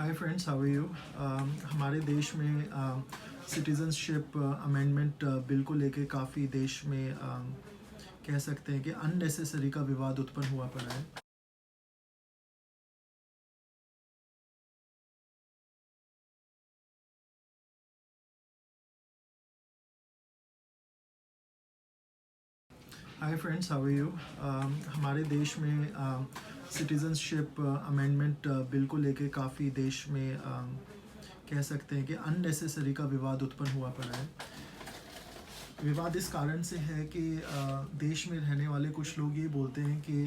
Hi friends, how are you. हमारे देश में सिटीज़नशिप अमेंडमेंट बिल को लेके काफ़ी देश में कह सकते हैं कि अननेसेसरी का विवाद उत्पन्न हुआ पड़ा है। Hi friends, how are you. हमारे देश में सिटीज़नशिप अमेंडमेंट बिल को लेके काफ़ी देश में कह सकते हैं कि अननेसेसरी का विवाद उत्पन्न हुआ पड़ा है। विवाद इस कारण से है कि देश में रहने वाले कुछ लोग ये बोलते हैं कि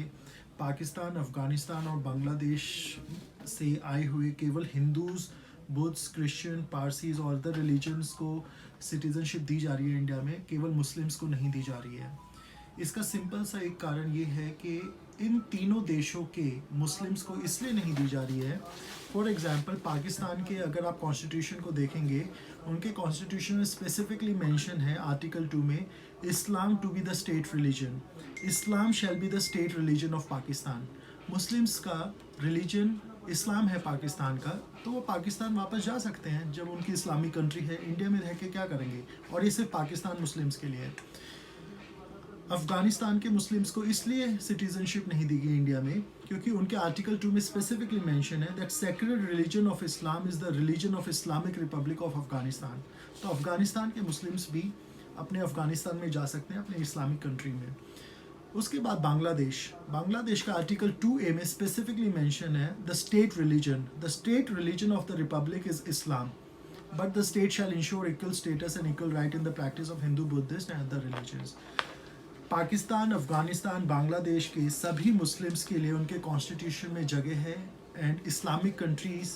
पाकिस्तान, अफ़गानिस्तान और बांग्लादेश से आए हुए केवल हिंदूज़, बुद्ध, क्रिश्चियन, पारसीज़ और अदर रिलीजन्स को सिटीज़नशिप दी जा रही है इंडिया में, केवल मुस्लिम्स को नहीं दी जा रही है। इसका सिंपल सा एक कारण ये है कि इन तीनों देशों के मुस्लिम्स को इसलिए नहीं दी जा रही है। फॉर एग्जांपल पाकिस्तान के अगर आप कॉन्स्टिट्यूशन को देखेंगे, उनके कॉन्स्टिट्यूशन में स्पेसिफिकली मेंशन है आर्टिकल 2 में, Islam to be the state religion. Islam shall be the state religion of Pakistan. Muslims का रिलीजन इस्लाम है पाकिस्तान का, तो वो पाकिस्तान वापस जा सकते हैं जब उनकी इस्लामिक कंट्री है। इंडिया में रह के क्या करेंगे? और ये सिर्फ पाकिस्तान मुस्लिम्स के लिए है। अफ़गानिस्तान के मुस्लिम्स को इसलिए सिटीज़नशिप नहीं दी गई इंडिया में क्योंकि उनके आर्टिकल 2 में स्पेसिफिकली मेंशन है that sacred religion of Islam is the religion of Islamic Republic of Afghanistan. तो अफ़गानिस्तान के मुस्लिम्स भी अपने अफ़गानिस्तान में जा सकते हैं, अपने इस्लामिक कंट्री में। उसके बाद बांग्लादेश का आर्टिकल 2A में स्पेसिफिकली मेंशन है the state religion of the Republic is Islam, but the state shall ensure equal status and equal right in the practice of Hindu, Buddhist and other religions. Pakistan, Afghanistan, Bangladesh के सभी Muslims के लिए उनके constitution में जगह है एंड इस्लामिक कंट्रीज़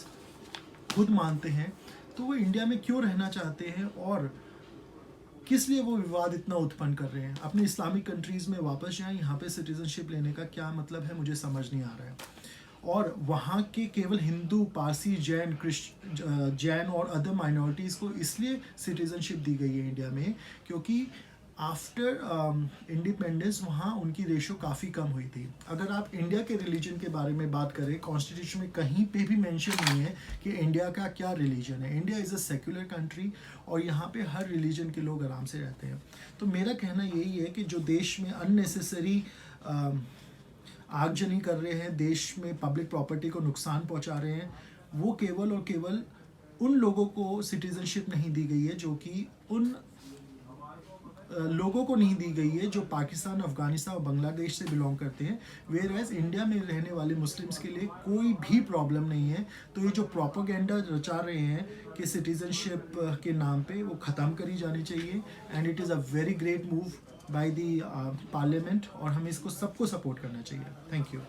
खुद मानते हैं। तो वो इंडिया में क्यों रहना चाहते हैं और किस लिए वो विवाद इतना उत्पन्न कर रहे हैं? अपने इस्लामिक कंट्रीज़ में वापस जाएं, यहाँ पे सिटीज़नशिप लेने का क्या मतलब है, मुझे समझ नहीं आ रहा है। और वहाँ के केवल हिंदू, पारसी, जैन और अदर माइनॉरिटीज़ को इसलिए सिटीज़नशिप दी गई है इंडिया में क्योंकि आफ्टर इंडिपेंडेंस वहाँ उनकी रेशो काफ़ी कम हुई थी। अगर आप इंडिया के रिलीजन के बारे में बात करें, कॉन्स्टिट्यूशन में कहीं पे भी मेंशन नहीं है कि इंडिया का क्या रिलीजन है। India is a secular country और यहाँ पे हर रिलीजन के लोग आराम से रहते हैं। तो मेरा कहना यही है कि जो देश में अननेसेसरी आगजनी कर रहे हैं, देश में पब्लिक प्रॉपर्टी को नुकसान पहुँचा रहे हैं, वो केवल और केवल उन लोगों को सिटीज़नशिप नहीं दी गई है जो कि उन लोगों को नहीं दी गई है जो पाकिस्तान, अफ़गानिस्तान और बांग्लादेश से बिलोंग करते हैं। वेयर एज इंडिया में रहने वाले मुस्लिम्स के लिए कोई भी प्रॉब्लम नहीं है। तो ये जो प्रोपोगेंडा रचा रहे हैं कि सिटीज़नशिप के नाम पे, वो ख़त्म करी जानी चाहिए and it is a very great move by the parliament और हमें इसको सबको सपोर्ट करना चाहिए। Thank you.